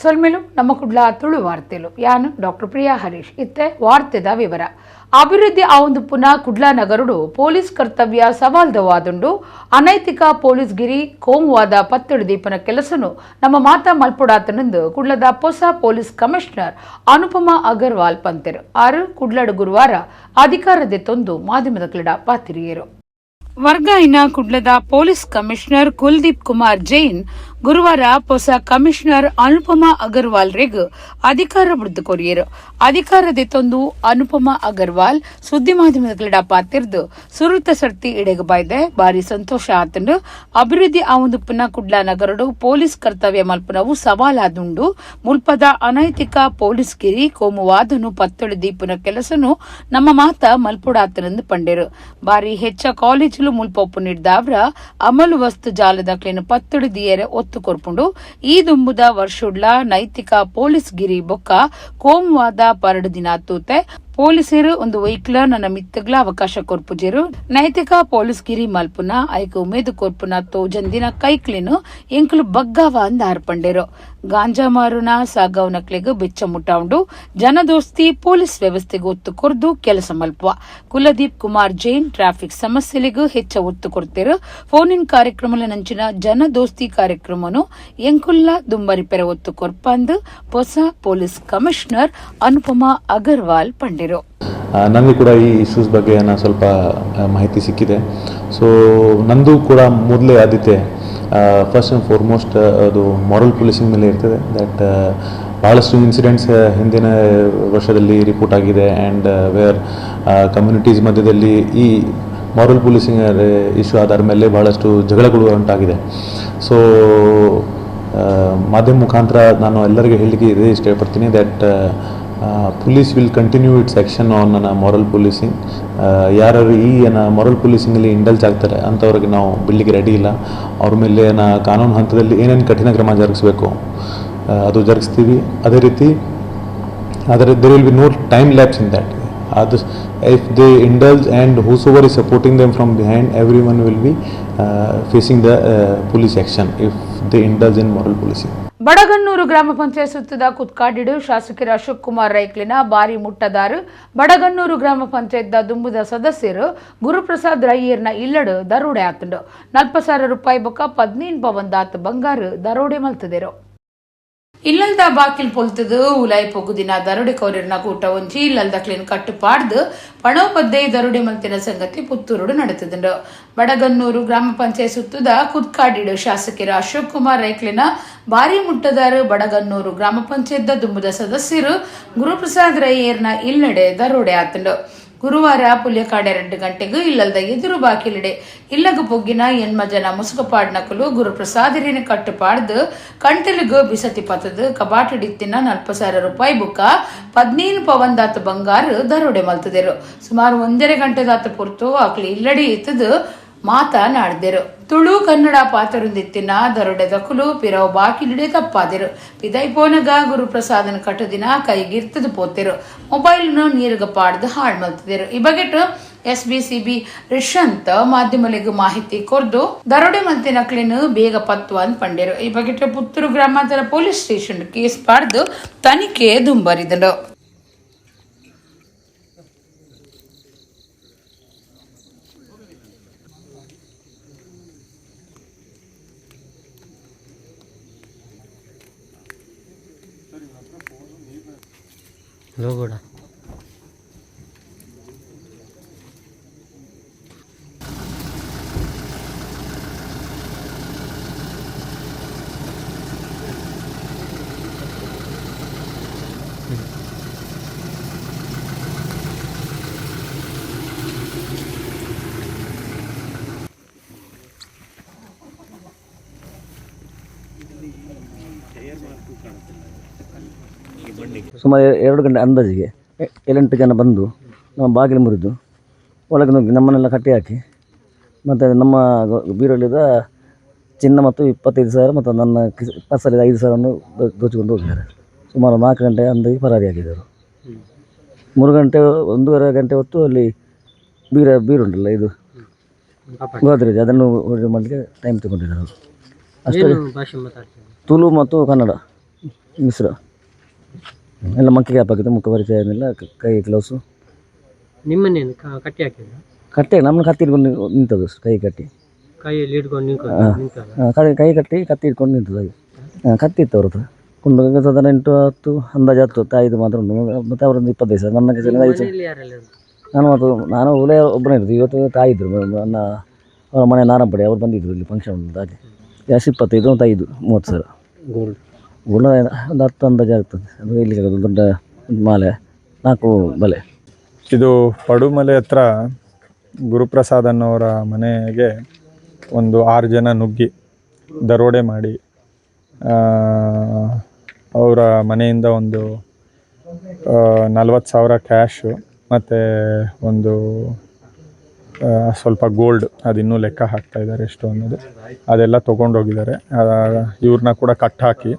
ಸೊಲ್ಮೆಲು ನಮ್ಮ ಕುಡ್ಲ ತುಳು ವಾರ್ತೆಲು ಯಾನು ಡಾಕ್ಟರ್ ಪ್ರಿಯಾ ಹರೀಶ್ ಇತ್ತೆ ವಾರ್ತೆದ ವಿವರ ಅಭಿವೃದ್ಧಿ ಆವೊಂದು ಪುನಃ ಕುಡ್ಲ ನಗರುಡು ಪೊಲೀಸ್ ಕರ್ತವ್ಯ ಸವಾಲ್ದವಾದುಂಡು ಅನೈತಿಕ ಪೊಲೀಸ್ ಗಿರಿ ಕೋಮುವಾದ ಪತ್ತಡು ದೀಪನ ಕೆಲಸನು ನಮ್ಮ ಮಾತಾ ಮಲ್ಪುಡಾತನೆಂದು ಕುಡ್ಲದ ಹೊಸ ಪೊಲೀಸ್ ಕಮಿಷನರ್ ಅನುಪಮಾ ಅಗರ್ವಾಲ್ ಪಂತೆರು ಆರು ಕುಡ್ಲಡು ಗುರುವಾರ ಅಧಿಕಾರದೆ ತೊಂದು ಮಾಧ್ಯಮದ ಕ್ರೀಡ ಪಾತಿರಿಯರು ವರ್ಗಾಯಿನ ಕುಡ್ಲದ ಪೊಲೀಸ್ ಕಮಿಷನರ್ ಕುಲ್ದೀಪ್ ಕುಮಾರ್ ಜೈನ್ ಗುರುವಾರ ಹೊಸ ಕಮಿಷನರ್ ಅನುಪಮಾ ಅಗರ್ವಾಲ್ ರೆಗ್ ಅಧಿಕಾರ ಬಿಡುದು ಕೊರಿಯರು ಅಧಿಕಾರದೆ ತೊಂದು ಅನುಪಮಾ ಅಗರ್ವಾಲ್ ಸುದ್ದಿ ಮಾಧ್ಯಮದ ಕ್ರೀಡಾ ಪಾತಿರ್ದು ಸುರುತ ಸರ್ತಿ ಇಡೆಗಬಾಯ್ದೆ ಬಾರಿ ಸಂತೋಷ ಆತಂಡು ಅಭಿವೃದ್ಧಿ ಆವೊಂದು ಪುನಃ ಕುಡ್ಲ ನಗರಡು ಪೊಲೀಸ್ ಕರ್ತವ್ಯ ಮಲ್ಪನವು ಸವಾಲಾದುಂಡು ಮುಲ್ಪದ ಅನೈತಿಕ ಪೊಲೀಸ್ ಗಿರಿ ಕೋಮುವಾದನು ಪತ್ತಳು ದೀಪನ ಕೆಲಸನು ನಮ್ಮ ಮಾತ ಮಲ್ಪುಡಾತನೆಂದು ಪಂಡೆರು ಬಾರಿ ಹೆಚ್ಚ ಕಾಲೇಜು ಮುಲ್ಪೊಪ್ಪು ನೀಡಿದವ್ರ ಅಮಲು ವಸ್ತು ಜಾಲದಾಕ್ಲೇನು ಪತ್ತಡು ದಿಯರೆ ಒತ್ತು ಕೊರ್ಪುಂಡು ಈ ದುಂಬುದ ವರ್ಷುಡ್ಲ ನೈತಿಕ ಪೊಲೀಸ್ ಗಿರಿ ಬೊಕ್ಕ ಕೋಮುವಾದ ಪರಡು ದಿನ ತೂತೆ ಪೊಲೀಸರು ಒಂದು ವೈಕ್ಲ ನನ್ನ ಮಿತ್ತಗ್ಲ ಅವಕಾಶ ಕೊರ್ಪುಜೇರು ನೈತಿಕ ಪೊಲೀಸ್ ಗಿರಿ ಮಲ್ಪುನ ಐಕ ಉಮೇದು ಕೊರ್ಪುನ ತೋಜಂದಿನ ಕೈಕ್ಲೇನು ಎಂಕಲು ಬಗ್ಗಾವ ಅಂದ ಹಾರ್ಪಂಡೇರು ಗಾಂಜಾ ಮಾರುನ ಸಾಗವನಕ್ಲೆಗ್ ಬೆಚ್ಚ ಮುಟ್ಟಾಂಡು ಜನದೋಸ್ತಿ ಪೊಲೀಸ್ ವ್ಯವಸ್ಥೆಗೆ ಒತ್ತು ಕೊರ್ದು ಕೆಲಸ ಮಲ್ಪುವ ಕುಲದೀಪ್ ಕುಮಾರ್ ಜೈನ್ ಟ್ರಾಫಿಕ್ ಸಮಸ್ಯೆಲೆಗೂ ಹೆಚ್ಚ ಒತ್ತು ಕೊಡ್ತೇರು ಫೋನಿನ್ ಕಾರ್ಯಕ್ರಮಲ ನಂಚಿನ ಜನದೋಸ್ತಿ ಕಾರ್ಯಕ್ರಮನು ಎಂಕುಲ್ಲ ದುಂಬರಿ ಪೆರ ಒತ್ತು ಕೊರ್ಪಂದು ಹೊಸ ಪೊಲೀಸ್ ಕಮಿಷನರ್ ಅನುಪಮಾ ಅಗರ್ವಾಲ್ ಪಂಡೆ ನನಗೆ ಕೂಡ ಈ ಇಶ್ಯೂಸ್ ಬಗ್ಗೆ ಸ್ವಲ್ಪ ಮಾಹಿತಿ ಸಿಕ್ಕಿದೆ. ಸೊ ನಂದು ಕೂಡ ಮೊದಲೇ ಆದ್ಯತೆ ಫಸ್ಟ್ ಆ್ಯಂಡ್ ಫಾರ್ಮೋಸ್ಟ್ ಅದು ಮಾರಲ್ ಪೊಲೀಸಿಂಗ್ ಮೇಲೆ ಇರ್ತದೆ. ದ್ಯಾಟ್ ಭಾಳಷ್ಟು ಇನ್ಸಿಡೆಂಟ್ಸ್ ಹಿಂದಿನ ವರ್ಷದಲ್ಲಿ ರಿಪೋರ್ಟ್ ಆಗಿದೆ ಆ್ಯಂಡ್ ವೇರ್ ಕಮ್ಯುನಿಟೀಸ್ ಮಧ್ಯದಲ್ಲಿ ಈ ಮಾರಲ್ ಪೊಲೀಸಿಂಗ್ ಇಶ್ಯೂ ಆಧಾರ ಮೇಲೆ ಭಾಳಷ್ಟು ಜಗಳಗಳು ಉಂಟಾಗಿದೆ. ಸೊ ಮಾಧ್ಯಮ ಮುಖಾಂತರ ನಾನು ಎಲ್ಲರಿಗೂ ಹೇಳಲಿಕ್ಕೆ ಇದೇ ಇಷ್ಟಪಡ್ತೀನಿ that police will continue its action on moral policing. ಯಾರು ಈ ಮಾರಲ್ ಪೊಲೀಸಿಂಗಲ್ಲಿ ಇಂಡಲ್ಜ್ ಆಗ್ತಾರೆ ಅಂಥವ್ರಿಗೆ ನಾವು ಬಿಡ್ಲಿಕ್ಕೆ ರೆಡಿ ಇಲ್ಲ. ಅವ್ರ ಮೇಲೆ ಕಾನೂನು ಹಂತದಲ್ಲಿ ಏನೇನು ಕಠಿಣ ಕ್ರಮ ಜರುಗಿಸಬೇಕು ಅದು ಜರುಗಿಸ್ತೀವಿ. ಅದೇ ರೀತಿ there will be no time lapse in that. If they indulge and whosoever is supporting them from behind, everyone will be facing the police action if they indulge in moral policing. Badagannur ಗ್ರಾಮ ಪಂಚಾಯತ್ ಸುತ್ತದ ಕುತ್ಕಾಡಿಡು ಶಾಸಕರ ಅಶೋಕ್ ಕುಮಾರ್ ರೈಕ್ಲಿನ ಬಾರಿ ಮುಟ್ಟದಾರು ಬಡಗನ್ನೂರು ಗ್ರಾಮ ಪಂಚಾಯತ್ ದುಂಬುದ ಸದಸ್ಯರು ಗುರುಪ್ರಸಾದ್ ರೈಯರ್ನ ಇಲ್ಲಡು ದರೋಡೆ ಆತಂಡು 40,000 ರೂಪಾಯಿ ಬೊಕ್ಕ 15 ಪವನ್ ದಾತ್ ಬಂಗಾರು ದರೋಡೆ ಮಲ್ತದೇರು. ಇಲ್ಲಲ್ದ ಬಾಕಿಲ್ ಪೊಲ್ತದು ಉಲಾಯಿ ಪೊಗುದಿನ ದರೋಡೆ ಕೌರ್ಯರ್ನ ಕೂಟ ಒಂಜಿ ಇಲ್ಲಲ್ದ ಕ್ಲೀನ್ ಕಟ್ಟುಪಾಡ್ದು ಪಣೋಪದ್ದೆ ದರೋಡೆ ಮಲ್ತಿನ ಸಂಗತಿ ಪುತ್ತೂರುಡು ನಡೆತದುಂಡು. ಬಡಗನ್ನೂರು ಗ್ರಾಮ ಪಂಚಾಯತ್ ಸುತ್ತದ ಕುತ್ಕಾಡಿಡು ಶಾಸಕರ ಅಶೋಕ್ ಕುಮಾರ್ ರೈಕ್ಲಿನ ಬಾರಿ ಮುಟ್ಟದಾರು ಬಡಗನ್ನೂರು ಗ್ರಾಮ ಪಂಚಾಯತ್ ದುಂಬುದ ಸದಸ್ಯರು ಗುರುಪ್ರಸಾದ್ ರೈಯರ್ನ ಇಲ್ಲಡೆ ದರೋಡೆ ಆತಂಡು. ಗುರುವಾರ ಪುಲ್ಯಕಾಡೆ 2 ಗಂಟೆಗೂ ಇಲ್ಲದ ಎದುರು ಬಾಕಿಲಿಡೆ ಇಲ್ಲಗ ಪೊಗ್ಗಿನ ಎಣ್ಮಜನ ಮುಸುಕಪಾಡ್ನಕಲು ಗುರುಪ್ರಸಾದರಿನ ಕಟ್ಟುಪಾಡ್ದು ಕಂಟೆಲಿಗೂ ಬಿಸತಿ ಪತದು ಕಬಾಟಡಿತ್ತಿನ 40,000 ರೂಪಾಯಿ ಬುಕ್ಕ 15 ಪವನ್ ದಾತ ಬಂಗಾರು ದರೋಡೆ ಮಲ್ತದೇರು. ಸುಮಾರು 1.5 ಗಂಟೆ ದಾತ ಪುರ್ತು ಆಕ್ಲಿ ಇಲ್ಲಡಿ ಇತ್ತದು ಮಾತನಾಡಿದರು. ತುಳು ಕನ್ನಡ ಪಾತರೊಂದಿತ್ತಿನ ದರೋಡೆ ದಕುಲು ಪಿರವು ಬಾಕಿಲಿಡೆ ತಪ್ಪಾದರು. ಪಿದೈಪೋನಗ ಗುರುಪ್ರಸಾದನ ಕಟ್ಟದಿನ ಕೈಗಿರ್ತದು ಪೋತೆರು ಮೊಬೈಲ್ನು ನೀರುಗ ಪಾಡ್ದು ಹಾಳು ಮಲ್ತಿದರು. ಈ ಬಗೆಟ್ SBCB ರಿಷಂತ್ ಮಾಧ್ಯಮಲೆಗೂ ಮಾಹಿತಿ ಕೊರ್ದು ದರೋಡೆ ಮಲ್ತಿನ ಕ್ಲೀನ್ ಬೇಗ ಪತ್ತು ಅಂತ ಪಂಡೇರು. ಈ ಬಗೆಟ್ ಪುತ್ತೂರು ಗ್ರಾಮಾಂತರ ಪೊಲೀಸ್ ಸ್ಟೇಷನ್ ಕೇಸ್ ಪಾಡ್ದು ತನಿಖೆ ದುಂಬರಿದರು. ಲೋಗೋಡ ಸುಮಾರು 2 ಗಂಟೆ ಅಂದಾಜಿಗೆ 7-8 ಜನ ಬಂದು ನಮ್ಮ ಬಾಗಿಲು ಮುರಿದು ಒಳಗೆ ನುಗ್ಗಿ ನಮ್ಮನ್ನೆಲ್ಲ ಕಟ್ಟಿ ಹಾಕಿ ಮತ್ತು ನಮ್ಮ ಬೀರಲ್ಲಿದ್ದ ಚಿನ್ನ ಮತ್ತು 25,000 ಮತ್ತು ನನ್ನ ಪರ್ಸಲ್ಲಿದ್ದ 5,000ವನ್ನು ದೋಚಿಕೊಂಡು ಹೋಗಿದ್ದಾರೆ. ಸುಮಾರು 4 ಗಂಟೆ ಅಂದಾಗಿ ಪರಾರಿಯಾಗಿದ್ದರು. 3 ಗಂಟೆ 1.5 ಗಂಟೆ ಹೊತ್ತು ಅಲ್ಲಿ ಬೀರುಂಟಲ್ಲ ಇದು ಗೋದ್ರೇಜ್ ಅದನ್ನು ಮಾಡಲಿಕ್ಕೆ ಟೈಮ್ ತಗೊಂಡಿದ್ದಾರೆ. ಅಷ್ಟೇ ತುಳು ಮತ್ತು ಕನ್ನಡ ಮಿಶ್ರ ಎಲ್ಲ ಮಕ್ಕ ಕ್ಯಾಪ್ ಹಾಕಿದ್ದು ಮುಖ ಪರಿಚಯ ಏನಿಲ್ಲ ಕೈ ಗ್ಲೌಸು ನಿಮ್ಮನ್ನೇನು ಕಟ್ಟಿ ಹಾಕಿದ ಕಟ್ಟೆ ನಮ್ಮನ್ನು ಕತ್ತಿ ಹಿಡ್ಕೊಂಡು ನಿಂತದ್ದು ಕೈ ಕಟ್ಟಿ ಕೈಯಲ್ಲಿ ಹಿಡ್ಕೊಂಡು ಕೈ ಕಟ್ಟಿ ಕತ್ತಿ ಹಿಡ್ಕೊಂಡು ನಿಂತದ್ದು ಹಾಗೆ ಕತ್ತಿ ಇತ್ತು ಅವ್ರ ಹತ್ರ ಕೊಂಡು ಸಾಧಾರಣ 8-10 ಅಂದಾಜು 10 ತಾಯಿದು ಮಾತ್ರ ಉಂಟು ಮತ್ತು ಅವರೊಂದು 25 ಸಾವಿರ ನನ್ನ ಕೆಲಸ ಯಾರೆಲ್ಲ ನಾನು ಒಳ್ಳೆಯ ಒಬ್ಬನೇ ಇರೋದು ಇವತ್ತು ತಾಯಿ ಇದ್ದರು ನನ್ನ ಅವರ ಮನೆ ನಾರಂಪಡಿ ಅವ್ರು ಬಂದಿದ್ದರು ಇಲ್ಲಿ ಫಂಕ್ಷನ್ ಉಂಟು ಹಾಗೆ ಜಾಸ್ತಿ 25 ಮತ್ತು 30 ಸಾವಿರ ಗೋಲ್ಡ್ ಗೋಲ್ಡ್ ಒಂದು 10 ಅಂದಾಜು ಆಗ್ತದೆ ಅದು ಇಲ್ಲಿ ದೊಡ್ಡ ಮಾಲೆ 4 ಬಲೆ. ಇದು ಪಡುಮಲೆ ಹತ್ರ ಗುರುಪ್ರಸಾದ್ ಅನ್ನೋರ ಮನೆಗೆ ಒಂದು 6 ಜನ ನುಗ್ಗಿ ದರೋಡೆ ಮಾಡಿ ಅವರ ಮನೆಯಿಂದ ಒಂದು 40,000 ಕ್ಯಾಶು ಮತ್ತು ಒಂದು ಸ್ವಲ್ಪ ಗೋಲ್ಡ್ ಅದಿನ್ನೂ ಲೆಕ್ಕ ಹಾಕ್ತಾ ಇದ್ದಾರೆ ಎಷ್ಟು ಅನ್ನೋದು ಅದೆಲ್ಲ ತೊಗೊಂಡೋಗಿದ್ದಾರೆ. ಇವ್ರನ್ನ ಕೂಡ ಕಟ್ ಹಾಕಿ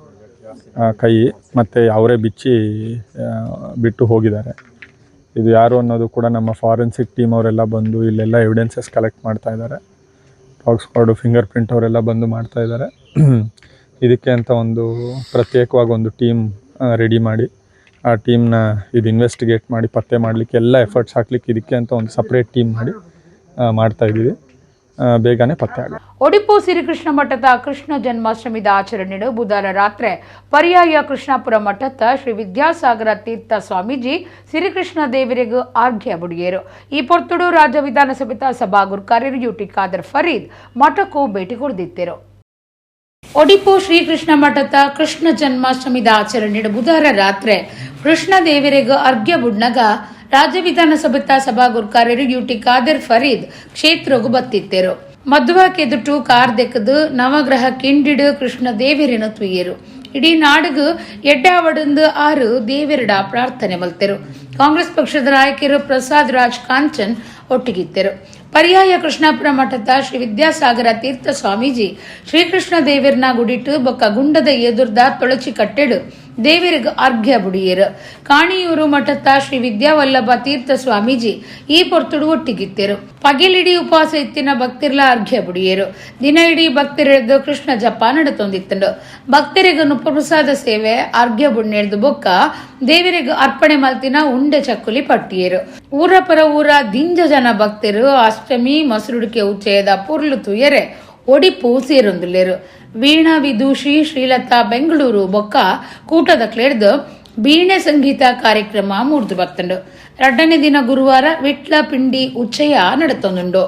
ಕೈ ಮತ್ತು ಅವರೇ ಬಿಟ್ಟು ಹೋಗಿದ್ದಾರೆ. ಇದು ಯಾರು ಅನ್ನೋದು ಕೂಡ ನಮ್ಮ ಫಾರೆನ್ಸಿಕ್ ಟೀಮ್ ಅವರೆಲ್ಲ ಬಂದು ಇಲ್ಲೆಲ್ಲ ಎವಿಡೆನ್ಸಸ್ ಕಲೆಕ್ಟ್ ಮಾಡ್ತಾ ಇದ್ದಾರೆ. ಡಾಗ್ ಸ್ಕ್ವಾಡು ಫಿಂಗರ್ ಪ್ರಿಂಟ್ ಅವರೆಲ್ಲ ಬಂದು ಮಾಡ್ತಾ ಇದ್ದಾರೆ. ಇದಕ್ಕೆ ಅಂತ ಒಂದು ಪ್ರತ್ಯೇಕವಾಗಿ ಒಂದು ಟೀಮ್ ರೆಡಿ ಮಾಡಿ ಆ ಟೀಮ್ನ ಇದು ಇನ್ವೆಸ್ಟಿಗೇಟ್ ಮಾಡಿ ಪತ್ತೆ ಮಾಡಲಿಕ್ಕೆ ಎಲ್ಲ ಎಫರ್ಟ್ಸ್ ಹಾಕ್ಲಿಕ್ಕೆ ಇದಕ್ಕೆ ಅಂತ ಒಂದು ಸಪ್ರೇಟ್ ಟೀಮ್ ಮಾಡಿ ಮಾಡ್ತಾ ಇದ್ದೀವಿ. ಬೇಗನೆ ಪತ್ತೆ ಆಗುತ್ತೆ. ಒಡಿಪು ಶ್ರೀಕೃಷ್ಣ ಮಠದ ಕೃಷ್ಣ ಜನ್ಮಾಷ್ಟಮಿದ ಆಚರಣೆಯನ್ನು ಬುಧವಾರ ರಾತ್ರಿ ಪರ್ಯಾಯ ಕೃಷ್ಣಾಪುರ ಮಠದ ಶ್ರೀ ವಿದ್ಯಾಸಾಗರ ತೀರ್ಥ ಸ್ವಾಮೀಜಿ ಶ್ರೀಕೃಷ್ಣ ದೇವರಿಗೂ ಆರ್ಘ್ಯ ಬುಡಿಯರು. ಈ ಪೊರ್ತುಡು ರಾಜ್ಯ ವಿಧಾನಸಭೆ ಸಭಾಗುರು ಕಾರ್ಯರು ಯುಟಿ ಖಾದರ್ ಫರೀದ್ ಮಠಕ್ಕೂ ಭೇಟಿ ಕೊಡದಿದ್ದರು. ಒಡಿಪು ಶ್ರೀಕೃಷ್ಣ ಮಠದ ಕೃಷ್ಣ ಜನ್ಮಾಷ್ಟಮಿದ ಆಚರಣೆಯನ್ನು ಬುಧವಾರ ರಾತ್ರಿ ಕೃಷ್ಣ ದೇವರಿಗೂ ಅರ್ಘ್ಯ ಬುಡ್ನಗ ರಾಜ್ಯ ವಿಧಾನಸಭೆ ಸಭಾಗುರು ಕಾರ್ಯರು ಯುಟಿ ಖಾದರ್ ಫರೀದ್ ಕ್ಷೇತ್ರಗೂ ಬತ್ತಿತ್ತರು. ಮಧ್ವಾಕ್ ಎದುಟು ಕಾರ್ ದೆಕ್ಕದು ನವಗ್ರಹ ಕಿಂಡಿಡು ಕೃಷ್ಣ ದೇವರಿನ ತುಯ್ಯರು. ಇಡೀ ನಾಡಿಗೂ ಎಡ್ಡಾವಡಂದು 6 ದೇವರಿಡ ಪ್ರಾರ್ಥನೆ ಮಲ್ತೆರು. ಕಾಂಗ್ರೆಸ್ ಪಕ್ಷದ ನಾಯಕರು ಪ್ರಸಾದ್ ರಾಜ್ ಕಾಂಚನ್ ಒಟ್ಟಿಗಿದ್ದರು. ಪರ್ಯಾಯ ಕೃಷ್ಣಾಪುರ ಮಠದ ಶ್ರೀ ವಿದ್ಯಾಸಾಗರ ತೀರ್ಥ ಸ್ವಾಮೀಜಿ ಶ್ರೀಕೃಷ್ಣ ದೇವರನ್ನ ಗುಡಿಟ್ಟು ಬೊಕ್ಕ ಗುಂಡದ ಎದುರ್ದ ತೊಳಚಿ ಕಟ್ಟೆಡು ದೇವರಿಗೆ ಅರ್ಘ್ಯ ಬುಡಿಯರು. ಕಾಣಿಯೂರು ಮಠದ ಶ್ರೀ ವಿದ್ಯಾವಲ್ಲಭ ತೀರ್ಥ ಸ್ವಾಮೀಜಿ ಈ ಪೊರ್ತುಡು ಒಟ್ಟಿಗಿತ್ತರು. ಪಗಿಲಿಡಿ ಉಪವಾಸ ಇತ್ತಿನ ಭಕ್ತಿರ್ಲ ಅರ್ಘ್ಯ ಬುಡಿಯರು. ದಿನ ಇಡೀ ಭಕ್ತಿರೆದು ಕೃಷ್ಣ ಜಪ ನಡೆತೊಂದಿತ್ತಂಡು. ಭಕ್ತರಿಗೆ ನುಪ್ಪಪ್ರಸಾದ ಸೇವೆ ಅರ್ಘ್ಯ ಬುಣ್ಣೆಡ್ದು ಬೊಕ್ಕ ದೇವರಿಗೆ ಅರ್ಪಣೆ ಮಲ್ತಿನ ಉಂಡೆ ಚಕ್ಕುಲಿ ಪಟ್ಟಿಯರು. ಊರ ಪರ ಊರ ದಿಂಜ ಜನ ಭಕ್ತರು ಅಷ್ಟಮಿ ಮಸರುಡಿಕೆ ಉಚ್ಚಯದ ಪುರ್ಲು ತುಯ್ಯರೆ ಒಡಿಪು ಸೇರೊಂದುಲ್ಲೇರು. ವೀಣಾ ವಿದೂಷಿ ಶ್ರೀಲತಾ ಬೆಂಗಳೂರು ಬೊಕ್ಕ ಕೂಟದ ಕ್ಲೇಡ್ದು ಬೀಣೆ ಸಂಗೀತ ಕಾರ್ಯಕ್ರಮ ಮೂರ್ದು ಬರ್ತಂಡು. 2ನೇ ದಿನ ಗುರುವಾರ ವಿಟ್ಲ ಪಿಂಡಿ ಉಚ್ಚಯ ನಡೆತೊಂದುಂಡು.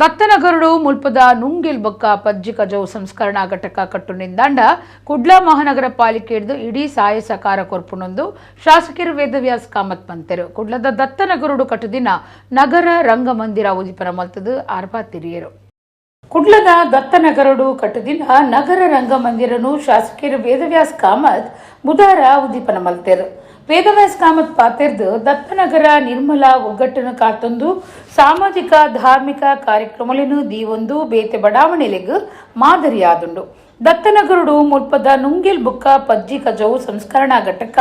ದತ್ತನಗರುಡು ಮುಲ್ಪದ ನುಂಗಿಲ್ ಬೊಕ್ಕ ಪಜ್ಜಿ ಕಜವು ಸಂಸ್ಕರಣಾ ಘಟಕ ಕಟ್ಟುನಿಂದಾಂಡ ಕುಡ್ಲ ಮಹಾನಗರ ಪಾಲಿಕೆ ಹಿಡಿದು ಇಡೀ ಸಹಾಯ ಸಹಕಾರ ಕೊರ್ಪುನೊಂದು ಶಾಸಕರು ವೇದವ್ಯಾಸ ಕಾಮತ್ ಪಂತೆರು. ಕುಡ್ಲದ ದತ್ತನಗರುಡು ಕಟ್ಟುದಿನ ನಗರ ರಂಗಮಂದಿರ ಉದಿಪನ ಮಲ್ತದು ಆರ್ಬಾತಿರಿಯರು. ಕುಡ್ಲದ ದತ್ತನಗರುಡು ಕಟ್ಟುದಿನ ನಗರ ರಂಗಮಂದಿರನು ಶಾಸಕರು ವೇದವ್ಯಾಸ ಕಾಮತ್ ಬುಧವಾರ ಉದಿಪನ ಮಲ್ತೆರು. ವೇದವ್ಯಾಸ ಕಾಮತ್ ಪಾತೆರ್ದು ದತ್ತನಗರ ನಿರ್ಮಲ ಒಗ್ಗಟ್ಟನ್ನು ಕಾತೊಂದು ಸಾಮಾಜಿಕ ಧಾರ್ಮಿಕ ಕಾರ್ಯಕ್ರಮಗಳನ್ನು ದೀವೊಂದು ಬೇತೆ ಬಡಾವಣೆಲೆಗ್ ಮಾದರಿಯಾದುಂಡು. ದತ್ತನಗರುಡು ಮುಲ್ಪದ ನುಂಗಿಲ್ ಬುಕ್ಕ ಪಜ್ಜಿ ಕಜವು ಸಂಸ್ಕರಣಾ ಘಟಕ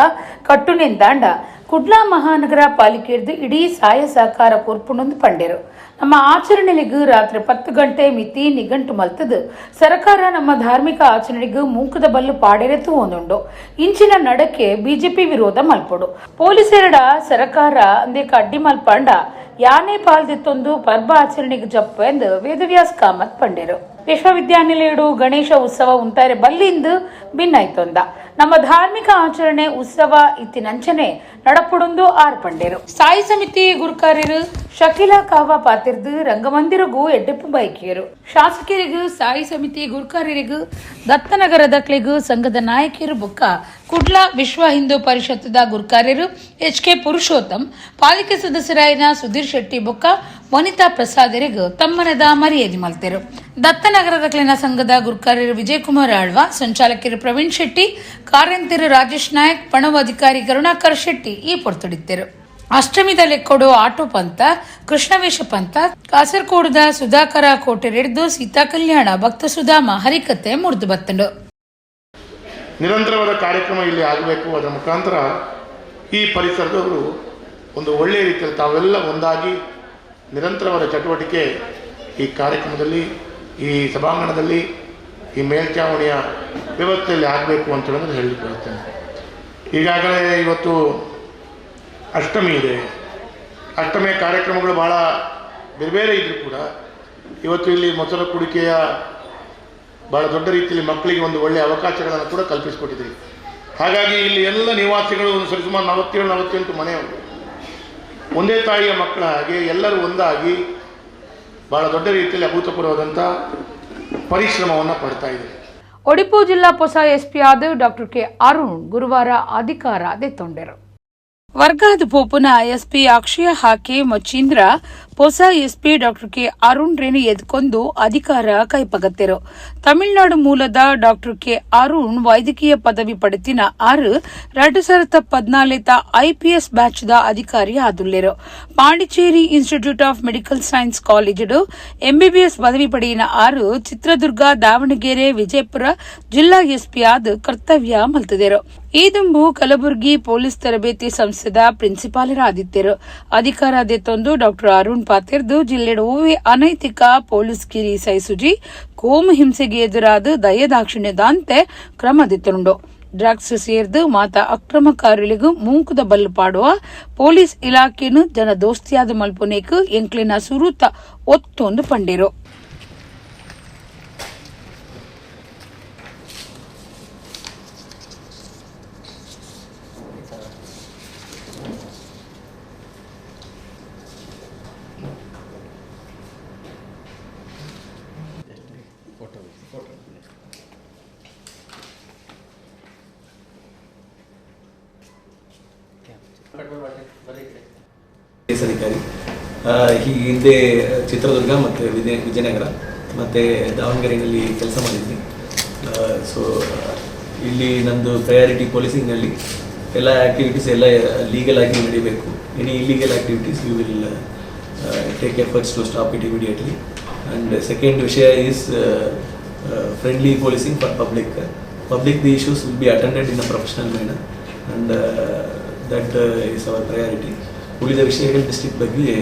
ಕಟ್ಟುನೆಂದಾಂಡ ಕುಡ್ಲ ಮಹಾನಗರ ಪಾಲಿಕೆ ಹಿಡಿದು ಇಡೀ ಸಹಾಯ ಸಹಕಾರ ಕೊರ್ಪುನೊಂದು ಪಂಡೆರು. ನಮ್ಮ ಆಚರಣೆಲಿಗೂ ರಾತ್ರಿ 10 ಗಂಟೆ ಮಿತಿ ನಿಘಂಟು ಮಲ್ತದು ಸರ್ಕಾರ ನಮ್ಮ ಧಾರ್ಮಿಕ ಆಚರಣೆಗೂ ಮೂಕದ ಬಲ್ಲು ಪಾಡೆರೆತು ಒಂದುಂಡು. ಇಂಚಿನ ನಡಕ್ಕೆ ಬಿಜೆಪಿ ವಿರೋಧ ಮಲ್ಪಡು ಪೊಲೀಸರಡ ಸರ್ಕಾರ ಅಂದೇಕ ಅಡ್ಡಿ ಮಲ್ಪಂಡ ಯಾನೇ ಪಾಲ್ದಿತ್ತೊಂದು ಪರ್ಬ ಆಚರಣೆಗೆ ಜಪ್ಪು ಎಂದು ವೇದವ್ಯಾಸ ಕಾಮತ್ ಪಂಡೆರು. ವಿಶ್ವವಿದ್ಯಾನಿಲಯಡು ಗಣೇಶ ಉತ್ಸವ ಉಂತಾರೆ ಬಲ್ಲಿಂದು ಭಿನ್ನಾಯ್ತೊಂದ ನಮ್ಮ ಧಾರ್ಮಿಕ ಆಚರಣೆ ಉತ್ಸವ ಇತ್ತಿನಂಚನೆ ನಡಪುಡೊಂದು ಆರ್ಪಂಡೆರು. ಸ್ಥಾಯಿ ಸಮಿತಿ ಗುರುಕಾರ್ಯರು ಶಕೀಲಾ ಕಾವಾ ಪಾತಿರ್ದು ರಂಗಮಂದಿರಗೂ ಎಡ್ಡೆಪ್ಪು ಬೈಕಿಯರು. ಶಾಸಕರಿಗೂ ಸ್ಥಾಯಿ ಸಮಿತಿ ಗುರುಕಾರ್ಯರಿಗೂ ದತ್ತನಗರದಕ್ಲಿಗೂ ಸಂಘದ ನಾಯಕಿಯರು ಬುಕ್ಕ ಕುಡ್ಲ ವಿಶ್ವ ಹಿಂದೂ ಪರಿಷತ್ತದ ಗುರುಕಾರ್ಯರು ಎಚ್.ಕೆ. ಪುರುಷೋತ್ತಮ್, ಪಾಲಿಕೆ ಸದಸ್ಯರಾಯಿನ ಸುಧೀರ್ ಶೆಟ್ಟಿ ಬೊಕ್ಕ ವನಿತಾ ಪ್ರಸಾದರಿಗೂ ತಮ್ಮನದ ಮರ್ಯಾದೆ ಮಲ್ತೆರು. ದತ್ತನಗರದ ಕ್ಲೀನ ಸಂಘದ ಗುರುಕಾರ್ಯರು ವಿಜಯಕುಮಾರ್ ಆಳ್ವ, ಸಂಚಾಲಕರು ಪ್ರವೀಣ್ ಶೆಟ್ಟಿ, ಕಾರ್ಯಂತರು ರಾಜೇಶ್ ನಾಯಕ್, ಪಣವು ಅಧಿಕಾರಿ ಕರುಣಾಕರ್ ಶೆಟ್ಟಿ ಈ ಪೊರ್ತುಡಿದ್ದರು. ಅಷ್ಟಮಿದ ಲೆಕ್ಕೊಡು ಆಟೋ ಪಂಥ, ಕೃಷ್ಣವೇಶ ಪಂಥ, ಕಾಸರಗೋಡುದ ಸುಧಾಕರ ಕೋಟೆರೆಡ್ದು ಸೀತಾ ಕಲ್ಯಾಣ, ಭಕ್ತ ಸುಧಾಮ ಹರಿಕತೆ ಮುರಿದು ಬತ್ತಂಡು. ನಿರಂತರವಾದ ಕಾರ್ಯಕ್ರಮ ಇಲ್ಲಿ ಆಗಬೇಕು. ಅದರ ಮುಖಾಂತರ ಈ ಪರಿಸರದವರು ಒಂದು ಒಳ್ಳೆಯ ರೀತಿಯಲ್ಲಿ ತಾವೆಲ್ಲ ಒಂದಾಗಿ ನಿರಂತರವಾದ ಚಟುವಟಿಕೆ ಈ ಕಾರ್ಯಕ್ರಮದಲ್ಲಿ, ಈ ಸಭಾಂಗಣದಲ್ಲಿ, ಈ ಮೇಲ್ಛಾವಣಿಯ ವ್ಯವಸ್ಥೆಯಲ್ಲಿ ಆಗಬೇಕು ಅಂತ ಹೇಳೋದು ಹೇಳಲಿಕ್ಕೆ ಬರ್ತೇನೆ. ಈಗಾಗಲೇ ಇವತ್ತು ಅಷ್ಟಮಿ ಇದೆ. ಅಷ್ಟಮಿಯ ಕಾರ್ಯಕ್ರಮಗಳು ಭಾಳ ಬೇರೆ ಬೇರೆ ಇದ್ದರೂ ಕೂಡ ಇವತ್ತು ಇಲ್ಲಿ ಮೊಸರು ಕುಡಿಕೆಯ ಭಾಳ ದೊಡ್ಡ ರೀತಿಯಲ್ಲಿ ಮಕ್ಕಳಿಗೆ ಒಂದು ಒಳ್ಳೆಯ ಅವಕಾಶಗಳನ್ನು ಕೂಡ ಕಲ್ಪಿಸಿಕೊಟ್ಟಿದ್ದೀವಿ. ಹಾಗಾಗಿ ಇಲ್ಲಿ ಎಲ್ಲ ನಿವಾಸಿಗಳು ಒಂದು ಸರಿಸುಮಾರು 47-48 ಮನೆಯವರು ಒಂದೇ ತಾಯಿಯ ಮಕ್ಕಳ ಹಾಗೆ ಎಲ್ಲರೂ ಒಂದಾಗಿ ಭಾಳ ದೊಡ್ಡ ರೀತಿಯಲ್ಲಿ ಅಭೂತಪೂರ್ವವಾದಂಥ ಪರಿಶ್ರಮವನ್ನು ಪಡ್ತಾ ಇದ್ದಾರೆ. ಒಡಿಪು ಜಿಲ್ಲಾ ಹೊಸ ಎಸ್ಪಿ ಆದ ಡಾಕ್ಟರ್ ಕೆ. ಅರುಣ್ ಗುರುವಾರ ಅಧಿಕಾರ ದೆತ್ತೊಂಡರು. ವರ್ಗಾದ ಪೋಪುನ ಎಸ್ಪಿ ಅಕ್ಷಯ ಹಾಕಿ ಮಚ್ಚೀಂದ್ರ ಹೊಸ ಎಸ್ಪಿ ಡಾಕ್ಟರ್ ಕೆ. ಅರುಣ್ ರೇಣು ಎದ್ಕೊಂಡು ಅಧಿಕಾರ ಕೈಪಗತ್ತೆರು. ತಮಿಳುನಾಡು ಮೂಲದ ಡಾಕ್ಟರ್ ಕೆ. ಅರುಣ್ ವೈದ್ಯಕೀಯ ಪದವಿ ಪಡೆತಿನ 2014 ಐಪಿಎಸ್ ಬ್ಯಾಚ್ದ ಅಧಿಕಾರಿ ಆದುಲ್ಲೆರು. Pondicherry institute of medical science college MBBS ಪದವಿ ಪಡೆಯಿನ 6 ಚಿತ್ರದುರ್ಗ, ದಾವಣಗೆರೆ, ವಿಜಯಪುರ ಜಿಲ್ಲಾ ಎಸ್ಪಿ ಆದ ಕರ್ತವ್ಯ ಮಲ್ತಿದರು. ಈ ದುಂಬು ಕಲಬುರಗಿ ಪೊಲೀಸ್ ತರಬೇತಿ ಸಂಸ್ಥೆದ ಪ್ರಿನ್ಸಿಪಾಲರಾದಿದ್ದರು. ಅಧಿಕಾರ ದೆತ್ತೊಂದು ಡಾಕ್ಟರ್ ಅರುಣ್ ಪಾತಿರ್ದು ಜಿಲ್ಲೆಡ ಓವೆ ಅನೈತಿಕ ಪೊಲೀಸ್ಗಿರಿ ಸೈಸುಜಿ ಕೋಮು ಹಿಂಸೆಗೆ ಎದುರಾದ ದಯದಾಕ್ಷಿಣ್ಯದಂತೆ ಕ್ರಮ ದೆತ್ತುಂಡು. ಡ್ರಗ್ಸ್ ಸೇರ್ದು ಮಾತ ಅಕ್ರಮಕಾರಿಗಳಿಗೂ ಮೂಂಕುದ ಬಲ್ಲು ಪಾಡುವ ಪೊಲೀಸ್ ಇಲಾಖೆನು ಜನ ದೋಸ್ತಿಯಾದ ಮಲ್ಪುನೇಕು ಎಂಕ್ಲಿನ ಸುರುತ ಒತ್ತೊಂದು ಪಂಡಿರು. ಅಧಿಕಾರಿ ಈ ಹಿಂದೆ ಚಿತ್ರದುರ್ಗ ಮತ್ತು ವಿಜಯನಗರ ಮತ್ತು ದಾವಣಗೆರೆಯಲ್ಲಿ ಕೆಲಸ ಮಾಡಿದ್ವಿ. ಸೊ ಇಲ್ಲಿ ನಂದು ಪ್ರಯಾರಿಟಿ ಪೊಲೀಸಿಂಗ್ನಲ್ಲಿ ಎಲ್ಲ ಆ್ಯಕ್ಟಿವಿಟೀಸ್ ಎಲ್ಲ ಲೀಗಲ್ ಆಗಿ ನಡೀಬೇಕು. Any illegal activities you will take efforts to stop it immediately. And second ವಿಷಯ is friendly policing for public the issues will be attended in a professional manner and that is our priority. ಉಳಿದ ವಿಷಯಗಳ district ಬಗ್ಗೆ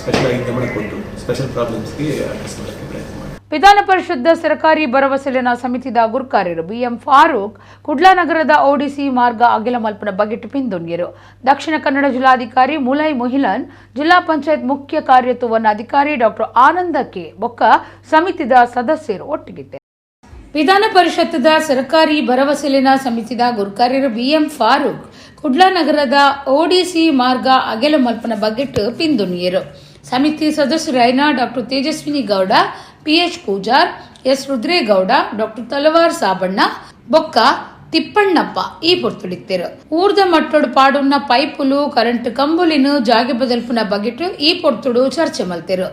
special ಆಗಿ ಗಮನ ಕೊಟ್ಟು special ಪ್ರಾಬ್ಲಮ್ಸ್ಗೆ address ಮಾಡೋಕ್ಕೆ ಪ್ರಯತ್ನ ಮಾಡಿ. ವಿಧಾನ ಪರಿಷತ್ದ ಸರ್ಕಾರಿ ಭರವಸೆಲಿನ ಸಮಿತಿದ ಗುರುಕಾರ್ಯರು ಬಿಎಂ ಫಾರೂಕ್ ಕುಡ್ಲಾನಗರದ ಓಡಿಸಿ ಮಾರ್ಗ ಅಗಿಲ ಮಲ್ಪನ ಬಗೆಟ್ ಪಿಂದುಣ್ಯರು. ದಕ್ಷಿಣ ಕನ್ನಡ ಜಿಲ್ಲಾಧಿಕಾರಿ ಮುಲೈ ಮೊಹಿಲನ್, ಜಿಲ್ಲಾ ಪಂಚಾಯತ್ ಮುಖ್ಯ ಕಾರ್ಯತ್ವವನ್ನ ಅಧಿಕಾರಿ ಡಾಕ್ಟರ್ ಆನಂದಕ್ಕೆ ಬೊಕ್ಕ ಸಮಿತಿದ ಸದಸ್ಯರು ಒಟ್ಟಿಗಿದ್ದರು. ವಿಧಾನ ಪರಿಷತ್ದ ಸರ್ಕಾರಿ ಭರವಸೆಲಿನ ಸಮಿತಿದ ಗುರುಕಾರ್ಯರು ಬಿಎಂ ಫಾರೂಕ್ ಕುಡ್ಲಾನಗರದ ಓಡಿಸಿ ಮಾರ್ಗ ಅಗೆಲ ಮಲ್ಪನ ಬಗೆಟ್ ಪಿಂದುಣ್ಯರು. ಸಮಿತಿ ಸದಸ್ಯರಾಯಿನ doctor Tejaswini Gowda, P H Poojar, S Rudregowda, doctor Talwar Sabanna ಬೊಕ್ಕ ತಿಪ್ಪಣ್ಣಪ್ಪ ಈ ಪೊರ್ತುಡಿತ್ತರು. ಊರ್ದ ಮಟ್ಟೊಡು ಪಾಡುನ್ನ ಪೈಪುಲು ಕರೆಂಟ್ ಕಂಬುಲಿನ ಜಾಗೆ ಬದಲ್ಪುನ ಬಗೆಟ್ ಈ ಪೊರ್ತುಡು ಚರ್ಚೆ ಮಲ್ತೆರು.